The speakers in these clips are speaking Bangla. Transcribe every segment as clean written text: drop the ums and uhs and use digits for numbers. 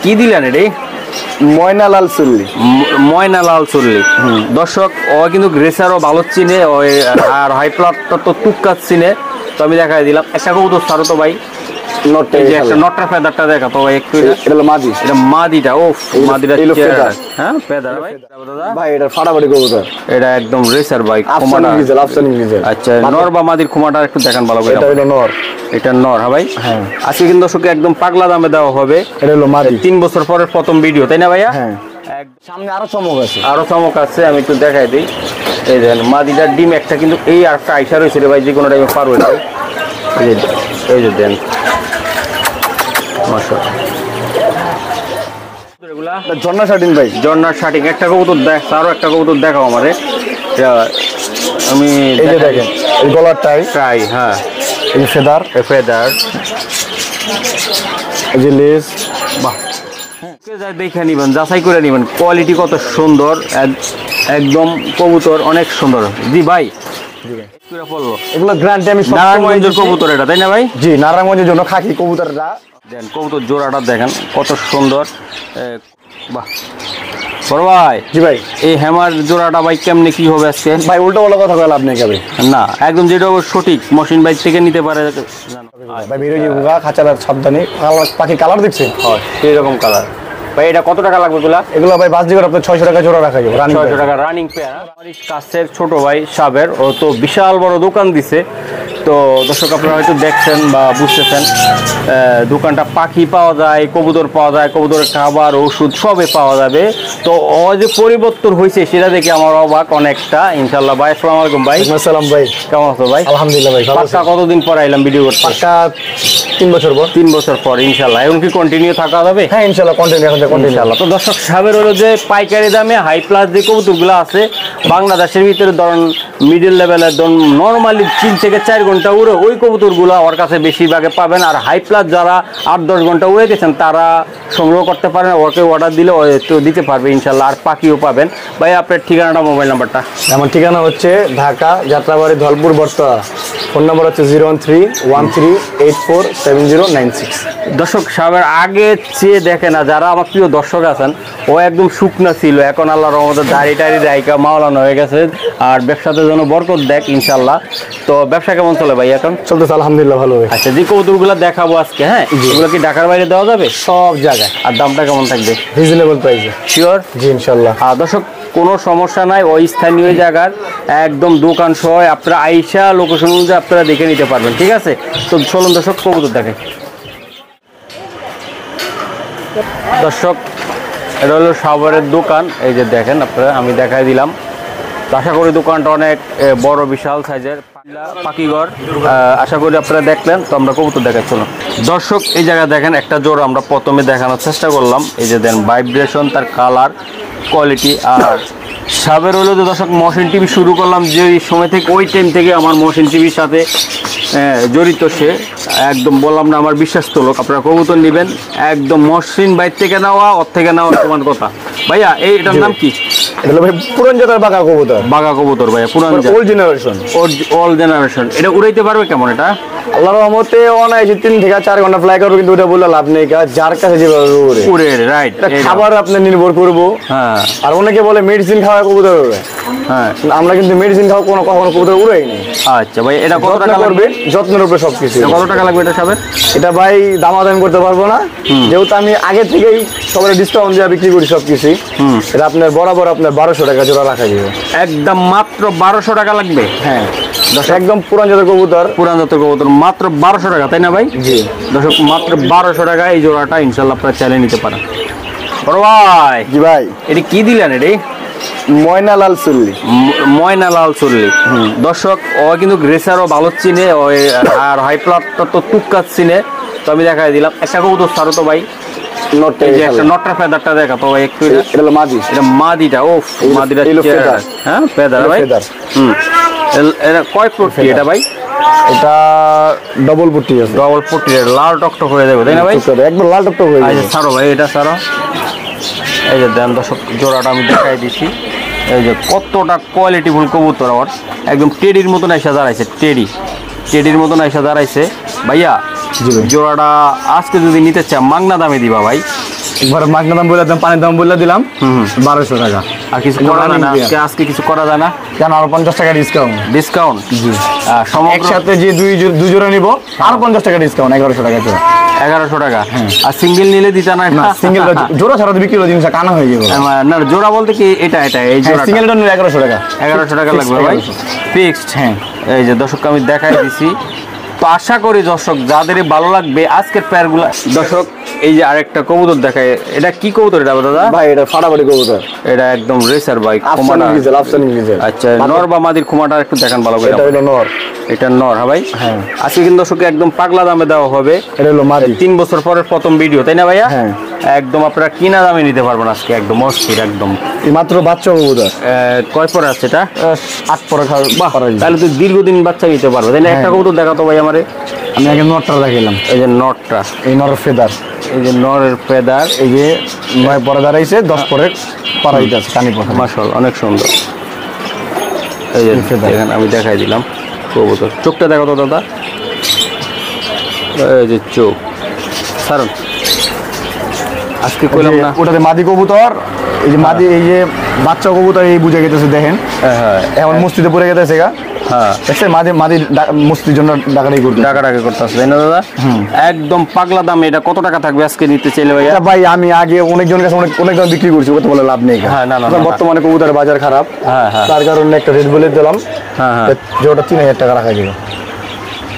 কি দিলেন রে? ময়না লাল চুল্লি। ময়না লাল চুল্লি। দর্শক ও কিন্তু গ্রেসারও ভালো চিনে, ওই আর হাই প্লাটটা তো টুককাত চিনে। তো আমি দেখাই দিলাম একটা কবুতর ছাড়ো তো ভাই, নটটা ফেদারটা দেখা তো ভাই একটু। এটা হলো মাদি। এটা মাদিটা, ও মাদিটা হ্যাঁ ফেদার ভাই। ভাই এটা ফাটাফাটি কবুতর, এটা একদম রেসার ভাই। আচ্ছা নর বা মাদির খুমাটা একটু দেখান ভালো করে। এটা হলো নর। এটা নর হ্যাঁ ভাই। আজকে কিন্তু দর্শক একদম পাগলা দামে দেওয়া হবে। এটা হলো মাদি। 3 বছর পরের প্রথম ভিডিও, তাই না ভাইয়া? হ্যাঁ। সামনে আরো চমক আছে, আরো চমক আছে, আমি একটু দেখাই দিই। এই দেখেন মাদিটার ডিম একটা কিন্তু এই আর একটা আইসা রয়েছে রে ভাই, যে কোনো টাইমে পারবে না। এই যে দেন ঝর্ণা শাটিং ভাই, ঝর্ণার শাটিং। একটা কবুতর দেখ, আরো একটা কবুতর দেখাও আমারে। আমি এই যে দেখেন এই গলার টাই, হ্যাঁ এই ফেদার, এই যে লেজ। বাহ, দেখে নিবেন, যাচাই করে নিবেন কোয়ালিটি কত সুন্দর, একদম কবুতর অনেক সুন্দর। জি ভাই, এগুলো গ্যারান্টি আমি নারায়ণগঞ্জের কবুতর এটা, তাই না ভাই? জি, নারায়ণগঞ্জের জন্য খাকি কবুতররা। দেন কবুতর জোড়াটা দেখেন কত সুন্দর। বাহ বড় ভাই। জি ভাই, এই হ্যামার জোড়াটা ভাই কেমনে কি হবে আজকে? ভাই উল্টো বলা কথা বলে আপনি যাবে না, একদম যেটা সঠিক মশিন বাইক থেকে নিতে পারে। ভাই বিরোধী খাঁচার সাবধানে পাখি কালার দেখছেন, হয় সেই রকম কালার। ভাই এটা কত টাকা লাগবে এগুলা? এগুলো ভাই বাস দিকে আপনার 600 টাকা জোড়া রাখা যাবে। 600 টাকা রানিং পেয়ার। আমার কাছের ছোট ভাই সাবের, ও তো বিশাল বড় দোকান দিছে। তো দর্শক আপনারা হয়তো দেখছেন বা বুঝতেছেন, দোকানটা পাখি পাওয়া যায়, কবুতর পাওয়া যায়, কবুতরের খাবার ওষুধ সবে পাওয়া যাবে। তো ও যে পরিবর্তন হয়েছে সেটা দেখে আমার অবাক অনেকটা। ইনশাল্লাহ ভাই, আসসালামু আলাইকুম ভাই। আসসালাম ভাই, কেমন আছো ভাই? আলহামদুলিল্লাহ ভাই। পাক্কা কতদিন পর আইলাম ভিডিও করতে? পাক্কা 3 বছর পর। 3 বছর পর ইনশাল্লাহ। এখন কি কন্টিনিউ থাকা যাবে? হ্যাঁ ইনশাল্লাহ কন্টিনিউ ইনশাল্লাহ। তো দর্শক সাবের হলো যে পাইকারি দামে হাই প্লাস যে কবুতরগুলো আছে বাংলাদেশের ভিতরে, ধরুন মিডল লেভেলের, ধরুন নর্মালি 3 থেকে 4 ঘন্টা উড়ে ওই কবুতরগুলো ওর কাছে বেশিরভাগে পাবেন। আর হাই প্লাস যারা 8-10 ঘন্টা উড়ে গেছেন তারা সংগ্রহ করতে পারেন, ওকে অর্ডার দিলে তো দিতে পারবে ইনশাল্লাহ। আর পাখিও পাবেন। ভাই আপনার ঠিকানাটা, মোবাইল নাম্বারটা? আমার ঠিকানা হচ্ছে ঢাকা যাত্রাবাড়ি ধলপুর বটতলা। ফোন নাম্বার হচ্ছে 01313847096। দর্শক সাবের আগে চেয়ে দেখে না, যারা আমার প্রিয় দর্শক আছেন, ও একদম শুকনা ছিল, এখন আল্লাহর রহমতে দাড়ি টাড়ি রাইকা মাওলানো হয়ে গেছে। আর ব্যবসাতে যেন বরকত দেখ ইনশাল্লাহ। তো ব্যবসা কেমন চলে ভাই এখন? চলতেছে আলহামদুলিল্লাহ ভালো। আচ্ছা, যে কবুতরগুলো দেখাবো আজকে, হ্যাঁ এগুলো কি ঢাকার বাইরে দেওয়া যাবে? সব জায়গায়। আর দামটা কেমন থাকবে? রিজনেবল প্রাইসে। শিওর? জি ইনশাল্লাহ। আর দর্শক কোনো সমস্যা নাই, ওই স্থানীয় জায়গার একদম দোকান সহ আপনারা আইসা লোকেশন অনুযায়ী আপনারা দেখে নিতে পারবেন, ঠিক আছে? তো চলুন দর্শক কবুতর দেখেন। দর্শক এটা হলো সাভারের দোকান, এই যে দেখেন আপনারা, আমি দেখাই দিলাম। আশা করি দোকানটা অনেক বড় বিশাল সাইজের পাখিঘর। আশা করি আপনারা দেখলেন। তো আমরা কবুতর দেখাই চলুন। দর্শক এই জায়গায় দেখেন একটা জোড়া আমরা প্রথমে দেখানোর চেষ্টা করলাম। এই যে দেন ভাইব্রেশন, তার কালার, কোয়ালিটি। আর সাবের হলো যে দর্শক মহসিন টিভি শুরু করলাম যে সময় থেকে, ওই টাইম থেকে আমার মহসিন টিভির সাথে জড়িত সে। একদম বললাম না, আমার বিশ্বাস্ত লোক। আপনারা কবুতর নেবেন একদম মহসিন বাইর থেকে নেওয়া, ওর থেকে নেওয়া তোমার কথা। ভাইয়া এটার নাম কি? এটা ভাই পুরান জাতের বাঘা কবুতর। বাঘা কবুতর ভাইয়া, পুরান ওল্ড জেনারেশন। All generation. এটা উড়াইতে পারবে কেমন এটা? আল্লাহর রহমতে অনায়াসে 3 থেকে 4 ঘন্টা ফ্লাই করবে, কিন্তু ওটা বললে লাভ নেই। যার কাছে যেভাবে উড়ে, রাইট। খাবার আপনি নির্ভর করবো। হ্যাঁ। আর অনেকে বলে মেডিসিন খাওয়া কবুতর উড়ে। হ্যাঁ, আমরা কিন্তু মেডিসিন খাওয়া কখনো কবুতর উড়াই নি। আচ্ছা ভাই, এটা কত টাকা করবে? যত্নের উপরে সবকিছু। কত টাকা লাগবে এটা সাবের? এটা ভাই দামাদামি করতে পারবো না, যেহেতু আমি আগে থেকেই সবাই ডিসকাউন্ট দিয়ে বিক্রি করি সবকিছু। এটা আপনার বরাবর আপনার 1200 টাকা জোড়া রাখা যাবে। একদম মাত্র 1200 টাকা লাগবে? হ্যাঁ, একদম পুরান জাতের কবুতর। পুরান জাতের কবুতর মাত্র 1200 টাকা, তাই না ভাই? জি দর্শক, মাত্র 1200 টাকা এই জোড়াটা ইনশাল্লাহ আপনারা চালিয়ে নিতে পারেন। বড় ভাই। জি ভাই, এটা কি দিলেন? এটা ময়না লাল চুল্লি। ময়না লাল চুল্লি। দর্শক ও কিন্তু গ্রেসারও ভালো চিনে, ওই আর হাই প্লাটটা তো টুককাত চিনে। তো আমি দেখাই দিলাম একটা কবুতর ছাড়ো তো ভাই, নটটা ফেদারটা দেখা তো ভাই একটু। এটা হলো মাদি। এটা মাদিটা, ও মাদিটা হ্যাঁ ফেদার ভাই। এটা কয় ফুট এটা ভাই? এটা ডবল পট্টি আছে। ডবল পট্টি, লাল টকটক হয়ে যাবে, তাই না ভাই? একবার লাল টকটক হয়ে যাবে। ছাড়ো ভাই, এটা ছাড়ো। এই যে দেন দর্শক জোড়াটা আমি দেখাই দিচ্ছি। এই যে কতটা কোয়ালিটিফুল কবুতর, আমার একদম টেডির মতন এসে দাঁড়াইছে। টেডির মতন এসে দাঁড়াইছে ভাইয়া। জোড়াটা আজকে যদি নিতে চান মাংনা দামে দিবা ভাই। একবার মাগনা দাম বলে দিলাম, পানির দাম বলে দিলাম 1200 টাকা। আর কিছু করা যায় না আজকে কিছু করা যায় না? কেন আরো 50 টাকা ডিসকাউন্ট। ডিসকাউন্ট? জি। সমগ্র একসাথে যে দুই জোড়া নিব আরো 50 টাকা ডিসকাউন্ট, 1100 টাকা জোড়া। 1100 টাকা। আর সিঙ্গেল নিলে দিতে না? না সিঙ্গেল জোড়া ছাড়া তো বিক্রি হলো, জিনিসটা কানা হয়ে যাবে। না জোড়া বলতে কি এটা এই জোড়া সিঙ্গেলটা নিলে 1100 টাকা। 1100 টাকা লাগবে ভাই ফিক্সড। হ্যাঁ এই যে দর্শক আমি দেখাই দিছি, তো আশা করি দর্শক যাদের ভালো লাগবে আজকের পেয়ারগুলা। দর্শক এই যে আরেকটা কবুতর দেখায়, এটা কি কবুতর এটা দাদা? ভাই এটা ফাটাফাটি কবুতর, এটা একদম রেসার ভাই। আফসানি গিজেল। আচ্ছা নর বা মাদির খুমাটা একটু দেখান ভালো করে। এটা হলো নর। এটা নর? হ্যাঁ ভাই। হ্যাঁ আজকে কিন্তু দর্শক একদম পাগলা দামে দেওয়া হবে। এটা হলো মাদি। 3 বছর পরের প্রথম ভিডিও, তাই না ভাইয়া? হ্যাঁ একদম আপনারা কিনা দামে নিতে পারবেন আজকে, একদম অস্থির একদম। মাত্র বাচ্চা কবুতর। কয় পরে আছে এটা? 8 পরে খাওয়া। তাহলে তুই দীর্ঘদিন বাচ্চা নিতে পারবে, তাই না? একটা কবুতর দেখাতো ভাই আমারে। আমি আগে নরটা দেখাইলাম, এই যে নরটা, এই নরের ফেদার, এই যে নরের ফেদার, এই যে 9 পরে দাঁড়াইছে, 10 পরে পাড়াইতে আছে কানি পড়া। মাশাআল্লাহ অনেক সুন্দর। এই যে দেখেন আমি দেখাই দিলাম কবুতর। চোখটা দেখো তো দাদা, এই যে চোখ সারন। আজকে কইলাম না ওটাতে মাদি কবুতর, এই যে মাদি, এই যে বাচ্চা কবুতর এই বুঝে গেতেছে দেখেন। হ্যাঁ এখন মস্তিতে পড়ে গেতেছে গা। হ্যাঁ দেখছেন মাদি মস্তির জন্য ডাকাডাকি করতে। টাকাটাকে করতেছে, তাই না দাদা? একদম পাগলা দামে। এটা কত টাকা থাকবে আজকে নিতে চাইলে ভাইয়া? ভাই আমি আগে অনেকজনের কাছে অনেক দাম বিক্রি করছি, ওটা বলে লাভ নেই। হ্যাঁ না না বর্তমানে কবুতরের বাজার খারাপ, হ্যাঁ হ্যাঁ তার কারণে একটা রেট বলে দিলাম। হ্যাঁ হ্যাঁ যে ওটা 3000 টাকা রাখা যাবে।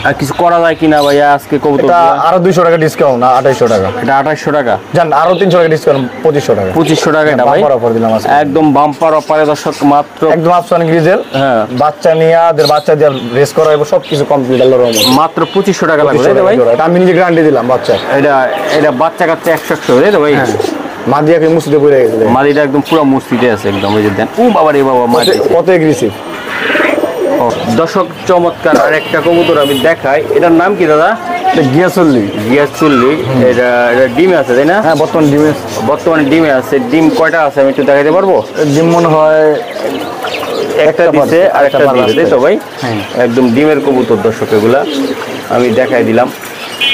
আর কিছু করা যায় কিনা ভাইয়া আজকে কবুতর? এটা আরো 200 টাকা ডিসকাউন্ট, 2800 টাকা। এটা 2800 টাকা। জান আরো 300 টাকা ডিসকাউন্ট, 2500 টাকা। 2500 টাকা এটা ভাই। বাম্পার অফার দিলাম আজকে, একদম বাম্পার অফারে দর্শক মাত্র। একদম আফসানি গ্রিজেল। হ্যাঁ বাচ্চা নিয়ে ওদের বাচ্চা দিয়ে রেস করাইবো, সব কিছু কমপ্লিট আল্লাহর রহমতে। মাত্র 2500 টাকা লাগবে, তাই তো ভাই? এটা আমি নিজে গ্যারান্টি দিলাম বাচ্চা। এটা বাচ্চা কাচ্চা 100 তাই তো ভাই? মাদিয়াকে মুসিতে পড়ে গেছে। মাদিটা একদম পুরো মুস্তিতে আছে একদম। এই যে দেন, ও বাবা রে বাবা, মাদি কত এগ্রেসিভ। দর্শক চমৎকার আরেকটা কবুতর আমি দেখাই। এটার নাম কি দাদা? এটা গিয়াসল্লি। গিয়াসুল্লি। এটা ডিমে আছে তাই না? হ্যাঁ বর্তমানে ডিমে আছে। ডিম কয়টা আছে আমি একটু দেখাইতে পারবো? ডিম মনে হয় একটা দিছে আর একটা দিবে, তাই তো ভাই? হ্যাঁ একদম ডিমের কবুতর দর্শক এগুলা আমি দেখাই দিলাম।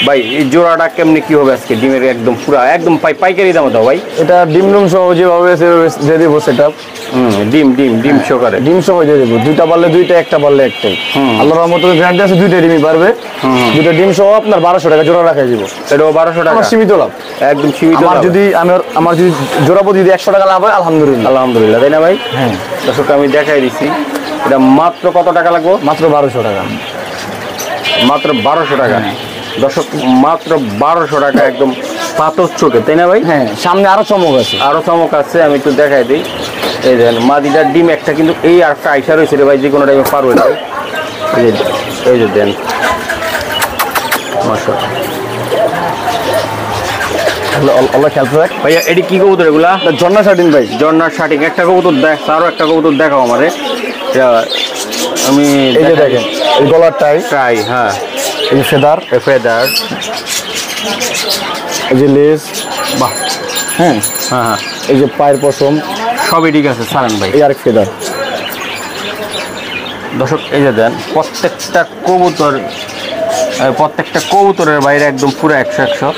ভাই এই জোড়াটা কেমনি কি হবে আজকে? ডিমের একদম পুরা একদম পাইকারি দাম দাও ভাই। এটা ডিম সহ যেভাবে দিয়ে দেবো সেটআপ। ডিম সহকারে ডিম সহ দিয়ে দেবো। দুইটা পারলে দুইটা, একটা পারলে একটাই। আল্লাহর রহমতে গ্যারান্টি আছে দুইটা ডিমই পারবে। দুইটা ডিম সহ আপনার 1200 টাকা জোড়া রাখাই দিব। এটাও 1200 টাকা? আমার সীমিত লাভ, একদম সীমিত লাভ। আমার যদি জোড়া প্রতি যদি 100 টাকা লাভ হয় আলহামদুলিল্লাহ, তাই না ভাই? হ্যাঁ দর্শক আমি দেখাই দিচ্ছি। এটা মাত্র কত টাকা লাগবে? মাত্র 1200 টাকা। মাত্র 1200 টাকা। দর্শক মাত্র 1200 টাকা, একদম পাথর চোখে, তাই না ভাই? হ্যাঁ সামনে আরো চমক আছে। আরো চমক আছে, আমি একটু দেখাই দিই। এই দেখেন মাদিটার ডিম একটা কিন্তু এই একটা আইসা রয়েছে রে ভাই, যে কোনো টাইমে পারবে না। এই যে দেন আল্লাহ খেয়াল রাখ ভাইয়া। এটি কি কবুতর এগুলা? ঝর্ণা শার্টিন ভাই। জর্নার শার্টিং। একটা কবুতর দেখ, আরো একটা কবুতর দেখাও আমারে। আমি এই যে দেখেন এই গলার টাই, ট্রাই। হ্যাঁ এই যে ফেদার, ফেদার, এই যে লেস, বাহ। হ্যাঁ হ্যাঁ হ্যাঁ এই যে পায়ের পশম, সবই ঠিক আছে সারান ভাই। এই আরেক ফেদার। দর্শক এই যে দেন প্রত্যেকটা কবুতরের বাইরে একদম পুরো 100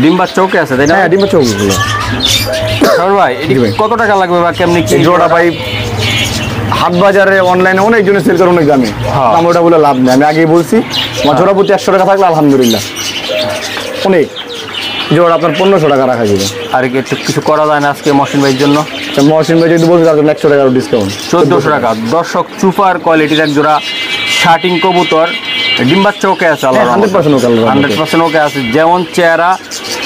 ডিম বাচ্চা ওকে আছে, তাই না? হ্যাঁ ডিম বাচ্চা ওগুলো। ভাই এটি কত টাকা লাগবে বা কেমনি কি? জোড়া ভাই হাট বাজারে অনলাইনে অনেক জনের সেল করে অনেক দামে, আমি ওটা বলে লাভ নেই। আমি আগেই বলছি আমার জোড়া প্রতি 100 টাকা থাকলে আলহামদুলিল্লাহ অনেক। জোড়া আপনার 1500 টাকা রাখা যাবে। আর কি একটু কিছু করা যায় না আজকে মহসিন ভাইয়ের জন্য? মহসিন ভাই যদি বলছি তার জন্য 100 টাকা ডিসকাউন্ট, 1400 টাকা। দর্শক সুপার কোয়ালিটির এক জোড়া শার্টিং কবুতর, ডিম বাচ্চা ওকে আছে, আল্লাহ 100% ওকে, 100% ওকে আছে। যেমন চেহারা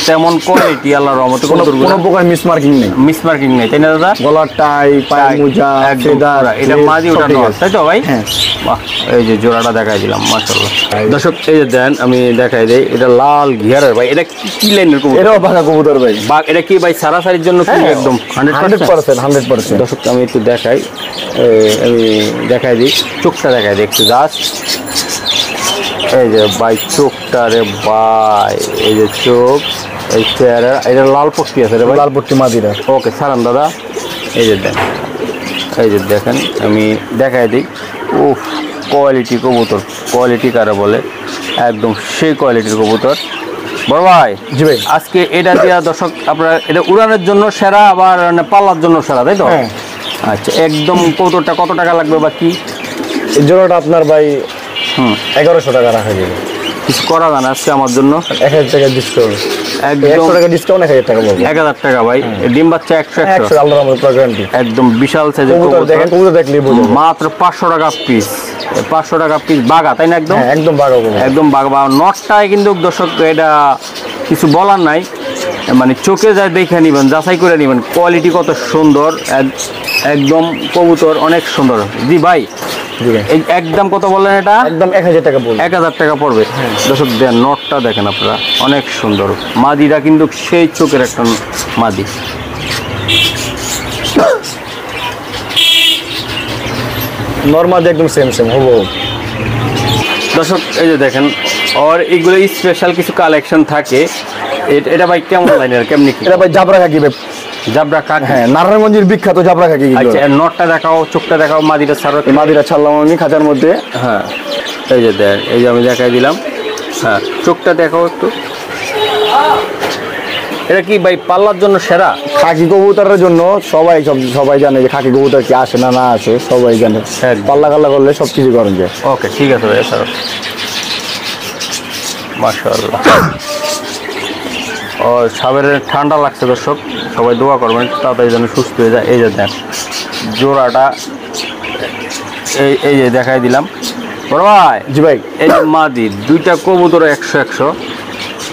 তেমন কোয়ালিটি, আল্লাহর রহমতে। কোনো প্রকার মিসমার্কিং নেই, মিসমার্কিং নেই, তাই না দাদা? গলার টাই, পায়ের মোজা, ফেদার, এটা মাদি ওটা নর, তাই তো ভাই? হ্যাঁ বাহ, এই যে জোড়াটা দেখাই দিলাম মাশাআল্লাহ। দর্শক এই যে দেন আমি দেখাই দেই, এটা লাল ঘিয়ারের ভাই। এটা কি লাইনের কবুতর? এটাও পাকা কবুতর ভাই। বাঘ। এটা কি ভাই সারাসারির জন্য কি একদম 100%? দর্শক আমি একটু দেখাই, আমি দেখাই দিই, চোখটা দেখাই দিই একটু জাস্ট। এই যে ভাই চোখটা রে ভাই, এই যে চোখ, এই চেহারা, এটা লাল পট্টি আছে রে ভাই, লাল পট্টি মাদিরা। ওকে সারান দাদা। এই যে দেন, এই যে দেখেন আমি দেখাই দিই। উফ, কোয়ালিটি কবুতর, কোয়ালিটি কারা বলে, একদম সেই কোয়ালিটির কবুতর। বড় ভাই জি ভাই। আজকে এটা দিয়া দর্শক আপনারা এটা উড়ানের জন্য সেরা আবার পাল্লার জন্য সেরা তাই তো? হ্যাঁ। আচ্ছা একদম কৌতরটা কত টাকা লাগবে বা কি? এই জোড়াটা আপনার ভাই 1100 টাকা রাখা যাবে। কিছু করা যায় না আজকে আমার জন্য? 1000 টাকা ডিসকাউন্ট, একদম 100 টাকা ডিসকাউন্ট, 1000 টাকা বলবো। 1000 টাকা ভাই। ডিম বাচ্চা 100 100 আল্লাহর রহমতে গ্যারান্টি। একদম বিশাল সাইজের কবুতর দেখেন, কবুতর দেখলেই বোঝা যায়। মাত্র 500 টাকা পিস। 500 টাকা পিস বাগা তাই না? একদম হ্যাঁ একদম বাগা কবুতর। একদম বাগা। নটটাই কিন্তু দর্শক এটা কিছু বলার নাই, মানে চোখে যায় দেখে নিবেন, যাচাই করে নিবেন কোয়ালিটি কত সুন্দর। একদম কবুতর অনেক সুন্দর। জি ভাই জি ভাই। এই একদম কত বললেন এটা? একদম 1000 টাকা বলবো। 1000 টাকা পড়বে। দর্শক দেন নটটা দেখেন আপনারা, অনেক সুন্দর। মাদিটা কিন্তু সেই চোখের একটা মাদি। নরমাল একদম সেম হবো। দর্শক এই যে দেখেন আর এগুলো স্পেশাল কিছু কালেকশন থাকে। এটা ভাই কেমন লাইনের কেমনি কি? এটা ভাই জাবরা খাকি ভাই। জাবরা কাক। হ্যাঁ নারায়ণগঞ্জের বিখ্যাত জাবরা খাকি। আচ্ছা নটটা দেখাও, চোখটা দেখাও, মাদিটা ছাড়ো। মাদিরা ছাড়লাম আমি খাঁচার মধ্যে। হ্যাঁ এই যে দেখ, এই যে আমি দেখাই দিলাম। হ্যাঁ চোখটা দেখাও একটু। এটা কি ভাই পাল্লার জন্য সেরা? খাকি কবুতরের জন্য সবাই জানে যে খাকি কবুতর কি আসে না আসে, সবাই জানে। পাল্লা কাল্লা করলে সব কিছু করেন যায়। ওকে ঠিক আছে ভাই স্যার। মাশাআল্লাহ। ও সাবেরের ঠান্ডা লাগছে দর্শক, সবাই দোয়া করবেন তাড়াতাড়ি যেন সুস্থ হয়ে যায়। এই যে দেখ জোড়াটা, এই যে দেখাই দিলাম। বড় ভাই জি ভাই। এই যে মাদি দুইটা কবুতর 100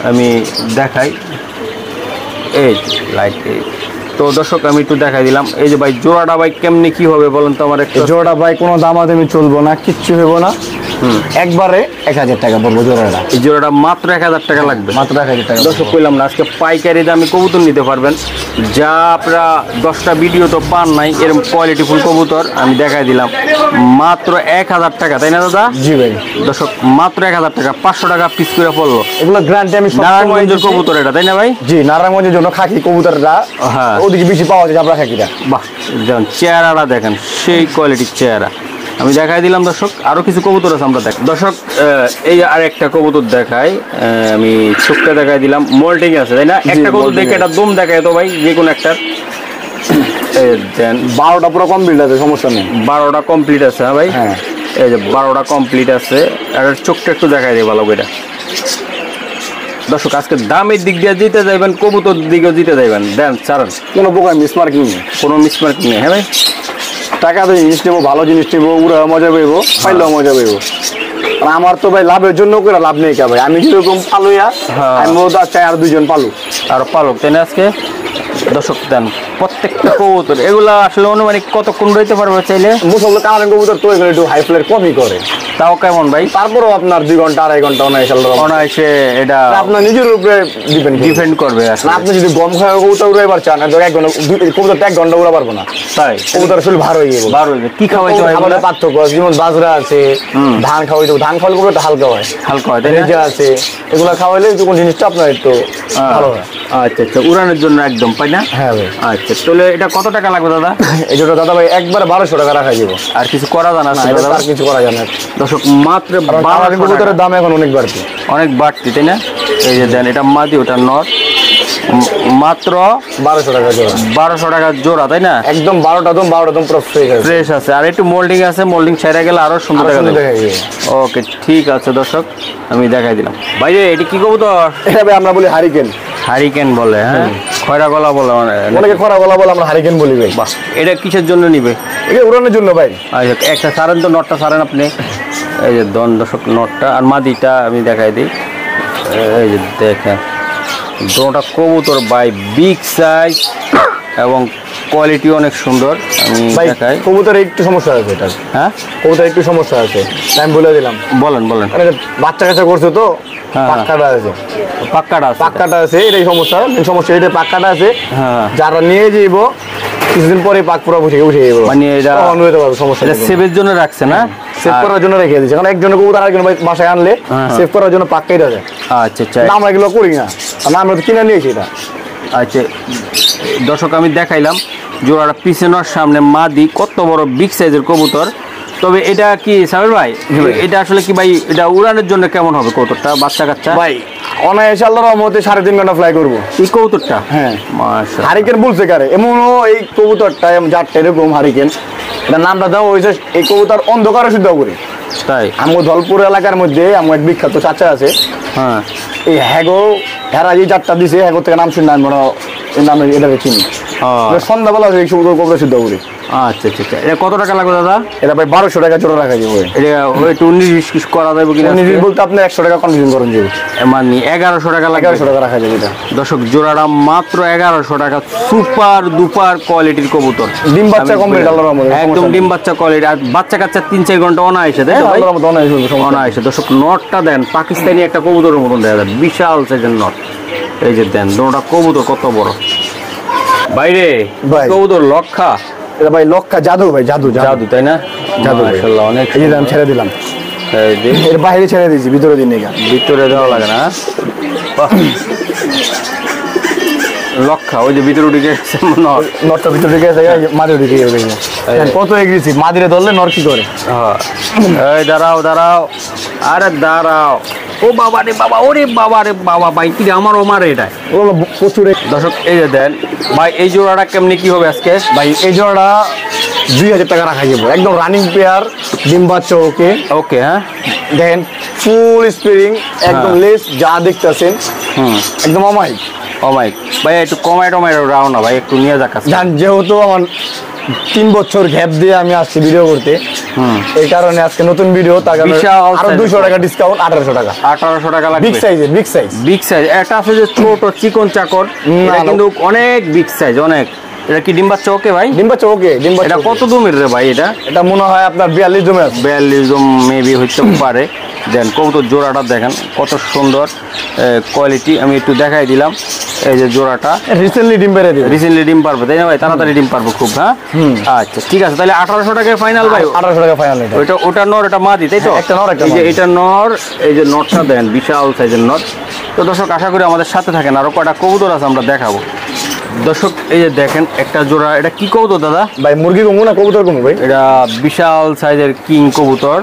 আমি দেখাই। এই লাইট তো দর্শক আমি একটু দেখাই দিলাম। এই যে ভাই জোড়াটা ভাই কেমনি কি হবে বলেন তো আমার একটু? জোড়াটা ভাই কোনো দামাদামি চলবো না, কিচ্ছু হইব না। একবারে 1000 টাকা পড়বো জোড়াটা। এই জোড়াটা মাত্র 1000 টাকা লাগবে। মাত্র 1000 টাকা। দর্শক কইলাম না আজকে পাইকারি দামে কবুতর নিতে পারবেন, যা আপনারা 10টা ভিডিও তো পান নাই এরকম কোয়ালিটিফুল কবুতর আমি দেখাই দিলাম মাত্র 1000 টাকা তাই না দাদা? জি ভাই। দর্শক মাত্র 1000 টাকা, 500 টাকা পিস করে পড়লো। এগুলো গ্যারান্টি আমি নারায়ণগঞ্জের কবুতর এটা তাই না ভাই? জি নারায়ণগঞ্জের জন্য খাকি কবুতরটা হ্যাঁ ওদিকে বেশি পাওয়া যায় জাবরা খাকিটা। বাহ যেমন চেহারাটা দেখেন সেই কোয়ালিটির চেহারা আমি দেখাই দিলাম। দর্শক আরো কিছু কবুতর আছে আমরা দেখ। দর্শক এই আর একটা কবুতর দেখাই, আমি চোখটা দেখাই দিলাম। মোল্টিং আছে তাই না? একটা কবুতর দেখে এটা দম দেখায় তো ভাই যে কোনো একটা। দেন 12টা পুরো কমপ্লিট আছে, সমস্যা নেই। 12টা কমপ্লিট আছে। হ্যাঁ ভাই হ্যাঁ এই যে 12টা কমপ্লিট আছে। আর চোখটা একটু দেখাই দেয় ভালো করে। দর্শক আজকে দামের দিক দিয়ে জিতে যাইবেন, কবুতর দিকেও জিতে যাইবেন। দেন চারণ কোনো প্রকার মিসমার্কিং নেই, কোনো মিসমার্ক নেই। হ্যাঁ ভাই টাকা দিয়ে জিনিস নেবো, ভালো জিনিস নেবো, উড়া মজা পাইবো, পাইলেও মজা পাইবো। আর আমার তো ভাই লাভের জন্য করে লাভ নেই কে ভাই। আমি যেরকম পালুয়া আমি চাই আর 2 জন পালু আর পালক তাই না আজকে। দর্শক দেন প্রত্যেকটা কবুতর এগুলা আসলে অনুমানিক কতক্ষণ রইতে পারবে চাইলে? মুসল কালারিং কবুতর তো এগুলো একটু হাই ফ্লেয়ার কমই করে। তাও কেমন ভাই? তারপরেও আপনার 2 ঘন্টা 2.5 ঘন্টা অনায়াসে এটা আপনার নিজের উপরে ডিপেন্ড করবে আসলে। আপনি যদি গম খাওয়া কবুতর উড়াইবার চান, 1 ঘন্টা কবুতর 1 ঘন্টা উড়া পারবো না। তাই কবুতর আসলে ভার হয়ে যাবো। বার হয়ে কি খাওয়াইতে হয়? আমাদের পার্থক্য আছে, যেমন বাজরা আছে, ধান খাওয়াইতে ধান খাওয়ালে কবুতর হালকা হয়, হালকা হয় তাই না? ভেজা আছে, এগুলো খাওয়াইলে কোন জিনিসটা আপনার একটু ভালো হয়। আচ্ছা আচ্ছা উড়ানোর জন্য একদম পাই না? হ্যাঁ ভাই। আচ্ছা তাহলে এটা কত টাকা লাগবে দাদা? এই জন্য দাদা ভাই একবারে 1200 টাকা রাখা যাবো। আর কিছু করা জানা আছে এটা দাদা? আর কিছু করা যায় না। দর্শক মাত্র কালারিং 1200 টাকা। কবুতরের দাম এখন অনেক বাড়তি, অনেক বাড়তি তাই না? এই যে দেন এটা মাদি ওটা নট, মাত্র 1200 টাকা জোড়া। 1200 টাকা জোড়া তাই না? একদম 12টা দম পুরো ফ্রেশ আছে। ফ্রেশ আছে আর একটু মোল্ডিং আছে, মোল্ডিং ছেড়ে গেলে আরো সুন্দর দেখা যাবে। ওকে ঠিক আছে দর্শক আমি দেখাই দিলাম। ভাই রে এটি কি কবুতর? এটা ভাই আমরা বলি হারিকেন। হারিকেন বলে? হ্যাঁ খয়রা গলা বলে মানে অনেকে খরা গলা বলে, আমরা হারিকেন বলি ভাই। বাহ এটা কিসের জন্য নিবে? এটা উড়ানোর জন্য ভাই। আচ্ছা একটা সারেন তো, নটটা সারেন আপনি। এই যে দর্শক নটটা আর মাদিটা আমি দেখাই দিই। এই যে দেখেন দুটোটা কবুতর বাই বিগ সাইজ এবং কোয়ালিটি অনেক সুন্দর। আমি ভাই দেখাই। কবুতরের একটু সমস্যা আছে এটা। হ্যাঁ কবুতরের একটু সমস্যা আছে, আমি বলে দিলাম। বলেন বলেন। মানে বাচ্চা কাচ্চা করছে তো, হ্যাঁ। পাক্কাটা আছে, পাক্কাটা আছে? পাক্কাটা আছে, এটাই সমস্যা। সমস্যা এটা পাক্কাটা আছে। হ্যাঁ যারা নিয়ে যাইব কিছুদিন পরে পাক পুরো উঠে যাবো, মানে এটা অনুরোধ পাবে, সমস্যা এটা সেভের জন্য রাখছে না? সেভ করার জন্য রেখে দিয়েছে, কারণ একজনের কবুতর আরেকজন বাসায় আনলে সেভ করার জন্য পাক্কাই দেওয়া যায়। আচ্ছা আচ্ছা আমরা এগুলো করি না, কারণ আমরা তো কিনে নিয়েছি এটা। আচ্ছা দর্শক আমি দেখাইলাম জোড়াটা পিছনের সামনে মাদি, কত বড় বিগ সাইজের কবুতর। তবে এটা কি সাবের ভাই, এটা আসলে কি ভাই এটা উড়ানোর জন্য কেমন হবে কবুতরটা? বাচ্চা কাচ্চা ভাই অনায়াসে আল্লাহর রহমতে 3.5 ঘন্টা ফ্লাই করবো। এই কবুতরটা হ্যাঁ মাশাআল্লাহ হারিকেন বলছে কারে এমনও এই কবুতরটা যারটা এরকম হারিকেন এটা নামটা দেওয়া হয়েছে এই কবুতর অন্ধকারে শুদ্ধ করে। তাই আমার ধলপুর এলাকার মধ্যে আমার এক বিখ্যাত চাচা আছে হ্যাঁ এই হ্যাগো হেরা যে যারটা দিছে হ্যাগো থেকে নাম শুনে আমরা এই নামে এটাকে চিনি। সন্ধ্যাবেলা এই কবুতর কবুতর শুদ্ধ করি। আচ্ছা আচ্ছা আচ্ছা এটা কত টাকা লাগবে দাদা? এটা ভাই 1200 টাকা জোড়া রাখা যাবে। এটা একটু 19-20 করা যাবে কিনা? 19 বলতে আপনি 100 টাকা কনফিউশন করেন যাবে মানে 1100 টাকা লাগবে। 1100 টাকা রাখা যাবে এটা। দর্শক জোড়াটা মাত্র 1100 টাকা। সুপার দুপার কোয়ালিটির কবুতর, ডিম বাচ্চা কমপ্লিট আল্লাহর রহমতে একদম ডিম বাচ্চা কোয়ালিটি। আর বাচ্চা কাচ্চা 3-4 ঘন্টা অনায়াসে তাই তো ভাই? আল্লাহর রহমতে অনায়াসে হবে সমস্যা নাই। অনায়াসে। দর্শক নটটা দেন পাকিস্তানি একটা কবুতরের মতন দেখা যায়, বিশাল সাইজের নট। এই যে দেন দুটোটা কবুতর কত বড় বাইরে ভাই। কবুতর লক্ষা এটা ভাই লক্ষা জাদু ভাই জাদু জাদু তাই না? জাদু ভাই। মাশাআল্লাহ অনেক এই যে আমি ছেড়ে দিলাম এই যে এর বাইরে ছেড়ে দিয়েছি ভিতরে দিন না ভিতরে দেওয়া লাগে না। বাহ। লক্ষা ওই যে ভিতরে ঢুকে গেছে নর। নটটা ভিতরে ঢুকে গেছে মাঝে ঢুকে গেছে কত এগ্রেসিভ মাদিরে ধরলে নর কি করে। এই দাঁড়াও দাঁড়াও আরে দাঁড়াও। ও বাবা রে বাবা ওরে বাবা রে বাবা ভাই কি আমার ওমারে এটা ও প্রচুর। দর্শক এই যে দেন ভাই এই জোড়াটা কেমনি কি হবে আজকে? ভাই এই জোড়াটা 2000 টাকা রাখা যাবে একদম রানিং পেয়ার ডিম বাচ্চা ওকে ওকে হ্যাঁ দেখেন ফুল স্প্রিং একদম লেস যা দেখতেছেন একদম অমাইক। অমাইক ভাই একটু কমাই টমাই রাও না ভাই একটু নিয়ে যাক আজকে। জান যেহেতু আমার 3 বছর গ্যাপ দিয়ে আমি আসছি ভিডিও করতে এই কারণে আজকে নতুন ভিডিও তার কারণে বিশাল আরো size 200 টাকা ডিসকাউন্ট 1800 টাকা 1800 টাকা লাগবে। বিগ সাইজের বিগ সাইজ বিগ সাইজ একটা আছে যে ছোট চিকন চাকর এটা কিন্তু অনেক বিগ সাইজ অনেক। এটা কি ডিম বাচ্চা ওকে ভাই? ডিম বাচ্চা ওকে ডিম বাচ্চা এটা কত দমের রে ভাই? এটা এটা মনে হয় আপনার 42 জমে আছে 42 জম মেবি হইতে পারে। দেন কবুতর জোড়াটা দেখেন কত সুন্দর কোয়ালিটি। আমি একটু দেখাই দিলাম এই যে জোড়াটা রিসেন্টলি ডিম বেড়ে দিয়েছে রিসেন্টলি ডিম পারবে তাই না ভাই? তাড়াতাড়ি ডিম পারবে খুব। হ্যাঁ আচ্ছা ঠিক আছে তাহলে 1800 টাকায় ফাইনাল ভাই। 1800 টাকা ফাইনাল এটা ওইটা ওটা নর এটা মাদি তাই তো? একটা নর একটা এই যে মাদি। এটা নর এই যে নটটা দেন বিশাল সাইজের নট। তো দর্শক আশা করি আমাদের সাথে থাকেন আরো কয়টা কবুতর আছে আমরা দেখাবো। দর্শক এই যে দেখেন একটা জোড়া এটা কি কবুতর দাদা? ভাই মুরগি কমু না কবুতর কমু ভাই? এটা বিশাল সাইজের কিং কবুতর।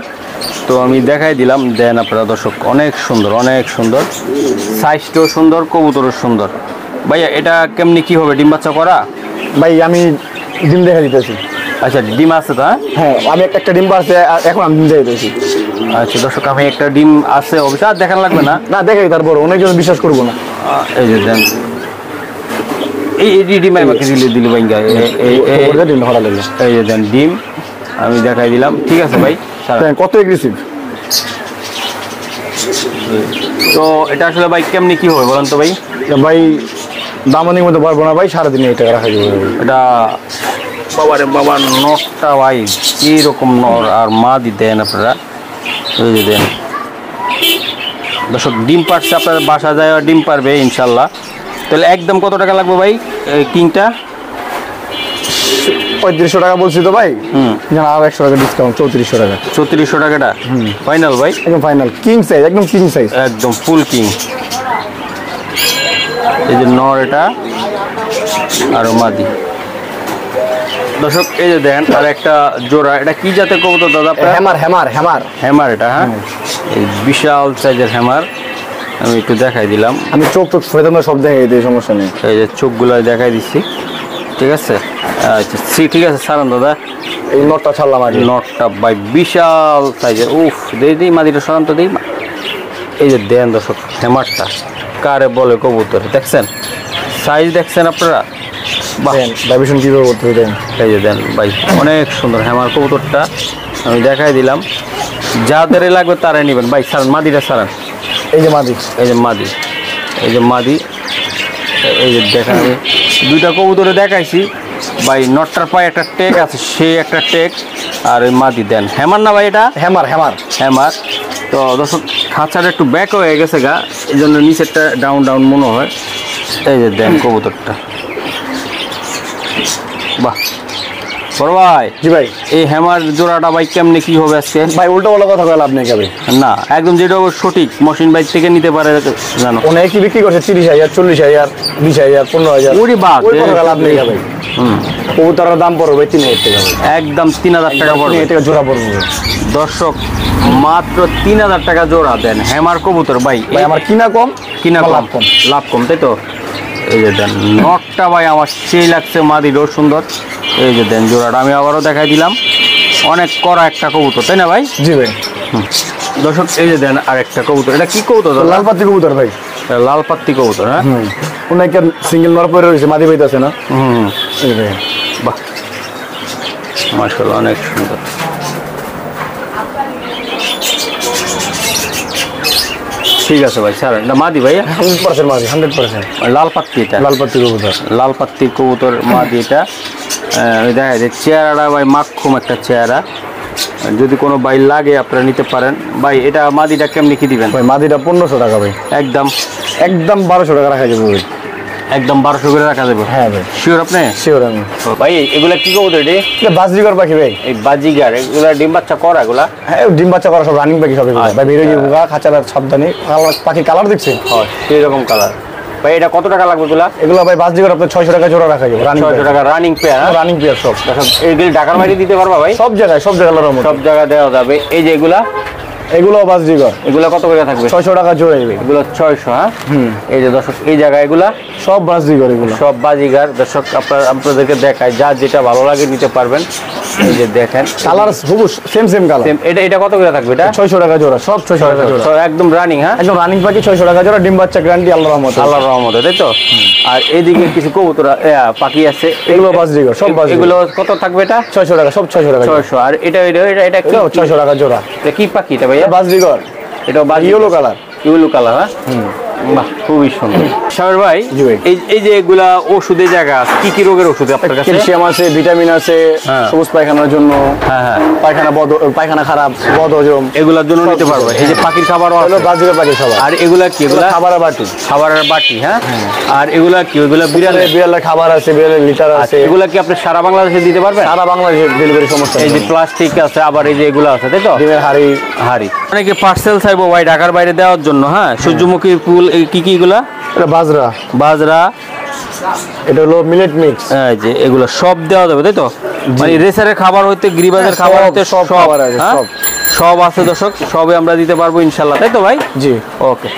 তো আমি দেখাই দিলাম দেন আপনারা দর্শক অনেক সুন্দর অনেক সুন্দর সাইজটাও সুন্দর কবুতরও সুন্দর। ভাইয়া এটা কেমনি কি হবে ডিম বাচ্চা করা? ভাই আমি ডিম দেখা দিতেছি। আচ্ছা ডিম আছে তো? হ্যাঁ আমি একটা ডিম পারছে এখন আমি ডিম দেখা দিতেছি। আচ্ছা দর্শক আমি একটা ডিম আছে অবশ্যই আর দেখান লাগবে না। না দেখাই তারপর অনেকজন বিশ্বাস করবো না। এই যে দেন এই ডিম আমাকে দিল ভাইঙ্গা ওটা ডিম ধরা লাগলো এই যে দেন ডিম আমি দেখাই দিলাম ঠিক আছে ভাই। কত এগ্রেসিভ। তো এটা আসলে ভাই কেমনি কি হবে বলেন তো ভাই? ভাই দামানির মধ্যে পারবো না ভাই 3.5 টাকা রাখা যাবে। এটা বাবারে বাবা নটটা ভাই কিরকম নর আর মা দি দেন আপনারা এই যে দেন দর্শক ডিম পারছে আপনার বাসা যায় ডিম পারবে ইনশাল্লাহ। তাহলে একদম কত টাকা লাগবে ভাই এই কিংটা? 3500 টাকা বলছি তো ভাই জান আর 100 টাকা ডিসকাউন্ট 3400 টাকা 3400 টাকাটা ফাইনাল ভাই একদম ফাইনাল কিং সাইজ একদম কিং সাইজ একদম ফুল কিং। এই যে নর এটা আর মাদি দর্শক এই যে দেন আর একটা জোড়া এটা কি জাতের কবুতর দাদা আপনার? হ্যামার হ্যামার হ্যামার হ্যামার এটা হ্যাঁ এই বিশাল সাইজের হ্যামার আমি একটু দেখাই দিলাম। আমি চোখ ফেদানো সব দেখাই দিই সমস্যা নেই। এই যে চোখগুলো দেখাই দিচ্ছি ঠিক আছে। আচ্ছা ঠিক আছে সারান দাদা এই নটটা ছাড়লাম আগে। নটটা ভাই বিশাল সাইজের উফ দিই মাদিটা সরান তো দিই। এই যে দেন দর্শক হ্যামারটা কারে বলে কবুতর দেখছেন সাইজ দেখছেন আপনারা? ডাইভিশন কিভাবে করতে দেন এই যে দেন ভাই অনেক সুন্দর হ্যামার কবুতরটা আমি দেখাই দিলাম। যাদের লাগবে তারাই নেবেন ভাই। সারান মাদিটা সারান। এই যে মাদি এই যে মাদি এই যে মাদি এই যে দেখেন আমি দুইটা কবুতরে দেখাইছি ভাই। নটটার পায়ে একটা টেক আছে সে একটা টেক আর ওই মাদি দেন হ্যামার না ভাই এটা? Hammer hammer hammer. তো দর্শক খাঁচাটা একটু ব্যাক হয়ে গেছে গা এই জন্য নিচেরটা ডাউন ডাউন মনে হয়। এই যে দেন কবুতরটা বাহ বড় ভাই। জি ভাই এই হ্যামার জোড়াটা ভাই কেমনে কি হবে আজকে? ভাই উল্টো পাল্টা কথা বলে লাভ নেই ভাই। না একদম যেটা সঠিক মশিন বাইক থেকে নিতে পারে জানো অনেক কি বিক্রি করছে 30,000 40,000 20,000 15,000 ওরে বাপ ওই কথা লাভ নেই ভাই। কবুতরের দাম পড়বে ভাই 3000 টাকা ভাই। একদম 3000 টাকা পড়বে। 3000 টাকা জোড়া পড়বে ভাই। দর্শক মাত্র 3000 টাকা জোড়া দেন হ্যামার কবুতর ভাই। ভাই আমার কিনা কম, কিনা আমার লাভ কম, লাভ কম, তাই তো। এই যে দেন নটটা ভাই আমার সেই লাগছে, মাদিরও সুন্দর। এই যে দেন জোড়াটা আমি আবারও দেখাই দিলাম, অনেক কড়া একটা কবুতর, তাই না ভাই? জি ভাই। দর্শক এই যে দেন আরেকটা কবুতর, এটা কি কবুতর? লাল পাতি কবুতর ভাই। লাল পাত্তি কবুতর, হ্যাঁ। অনেকে সিঙ্গেল নর পরে রয়েছে, মাদি পাইতেছে না। হুম, এই ভাই বাহ, মাশাআল্লাহ অনেক সুন্দর। ঠিক আছে ভাই, স্যার এটা মাদি ভাই, 100% মাদি, 100%। লাল পাত্তি, এটা লাল পাতি কবুতর। লাল পাত্তির কবুতর মাদি এটা। দেখা যায় চেহারাটা ভাই মাখুম একটা চেহারা, যদি কোনো ভাই লাগে আপনারা নিতে পারেন ভাই। এটা মাদিটা কেমনি কি দিবেন ভাই মাদিটা 1500 টাকা ভাই। একদম? একদম 1200 টাকা রাখা যাবে ভাই। একদম 1200 করে রাখা যাবে? হ্যাঁ ভাই শিওর আপনি? শিওর আমি। ভাই এগুলা কি কবুতর রে? এটা বাজরিগর পাখি ভাই। এই বাজিগার, এগুলা ডিম বাচ্চা করা এগুলা? হ্যাঁ ডিম বাচ্চা করা সব রানিং পাখি সব এগুলো ভাই। বেরিয়ে যাবো গা খাঁচার সাবধানে। পাখি কালার দেখছেন? হয় সেই রকম কালার। ভাই এটা কত টাকা লাগবে এগুলা? এগুলো ভাই বাজরিগর আপনার 600 টাকা জোড়া রাখা যাবে। রানিং 600 টাকা রানিং পেয়ার? রানিং পেয়ার সব। এইগুলি ঢাকার বাইরে দিতে পারবা ভাই? সব জায়গায় লাগানোর মতো সব জায়গায় দেওয়া যাবে। এই যে এগুলা, এগুলো বাজরিগর এগুলা কত করে থাকবে? 600 টাকা জোড়া এগুলো। এগুলো 600, হ্যাঁ। এই যে দর্শক এই জায়গায় এগুলা সব বাজরিগর এগুলো। সব বাজিগার। দর্শক আপনাদেরকে দেখায়, যা যেটা ভালো লাগে নিতে পারবেন। এই যে দেখেন কালার হুবু সেম কালার। এটা কত করে থাকবে? এটা 600 টাকা জোড়া, সব 600 টাকা জোড়া। সব একদম রানিং, হ্যাঁ একদম রানিং পাখি 600 টাকা জোড়া, ডিম বাচ্চা গ্যারান্টি আল্লাহর রহমতে। আল্লাহর রহমতে, তাই তো। আর এইদিকে কিছু কবুতর পাখি আছে, এগুলো বাজরিগর, সব বাজরিগর। এগুলো কত থাকবে? এটা 600 টাকা, সব 600 টাকা। 600। আর এটা কি? 600 টাকা জোড়া। এটা কি পাখি এটা ভাইয়া? বাজরিগর, এটা ইয়েলো কালার। ইয়েলো কালার, হ্যাঁ। বাহ, খুবই সুন্দর। সাহেব ভাই, জি ভাই। এই যে এগুলা ওষুধের জায়গা আছে, কি কি রোগের ওষুধ আপনার কাছে? ক্যালসিয়াম আছে, ভিটামিন আছে, হ্যাঁ। সবুজ পায়খানার জন্য। হ্যাঁ, পায়খানা খারাপ, বদ হজম, এগুলোর জন্য নিতে পারবে। এই যে পাখির খাবারও আছে। বাজরিগর পাখি সব। আর এগুলা কি? এগুলা খাবারের বাটি, খাবারের বাটি, হ্যাঁ। আর এগুলা কি? এগুলা বিড়ালের? বিড়ালের খাবার আছে, বিড়ালের লিটার আছে। এগুলা কি আপনি সারা বাংলাদেশে দিতে পারবেন? সারা বাংলাদেশে ডেলিভারি সমস্যা এই যে নেই। প্লাস্টিক আছে, আবার এই যে এগুলো আছে, তাই তো। ডিমের হাড়ি। অনেকে পার্সেল চাইবো ভাই ঢাকার বাইরে দেওয়ার জন্য, হ্যাঁ। সূর্যমুখী ফুল, কি কি এগুলা? এটা বাজরা, বাজরা, এটা হলো মিলেট মিক্স। এই যে এগুলো সব দেওয়া যাবে, তাই তো। মানে রেসারের খাবার হইতে, গ্রিবাজের খাবার হইতে সব খাবার আছে, হ্যাঁ? সব। সব আছে দর্শক, সবে আমরা দিতে পারবো ইনশাল্লাহ, তাই তো ভাই? জি ওকে।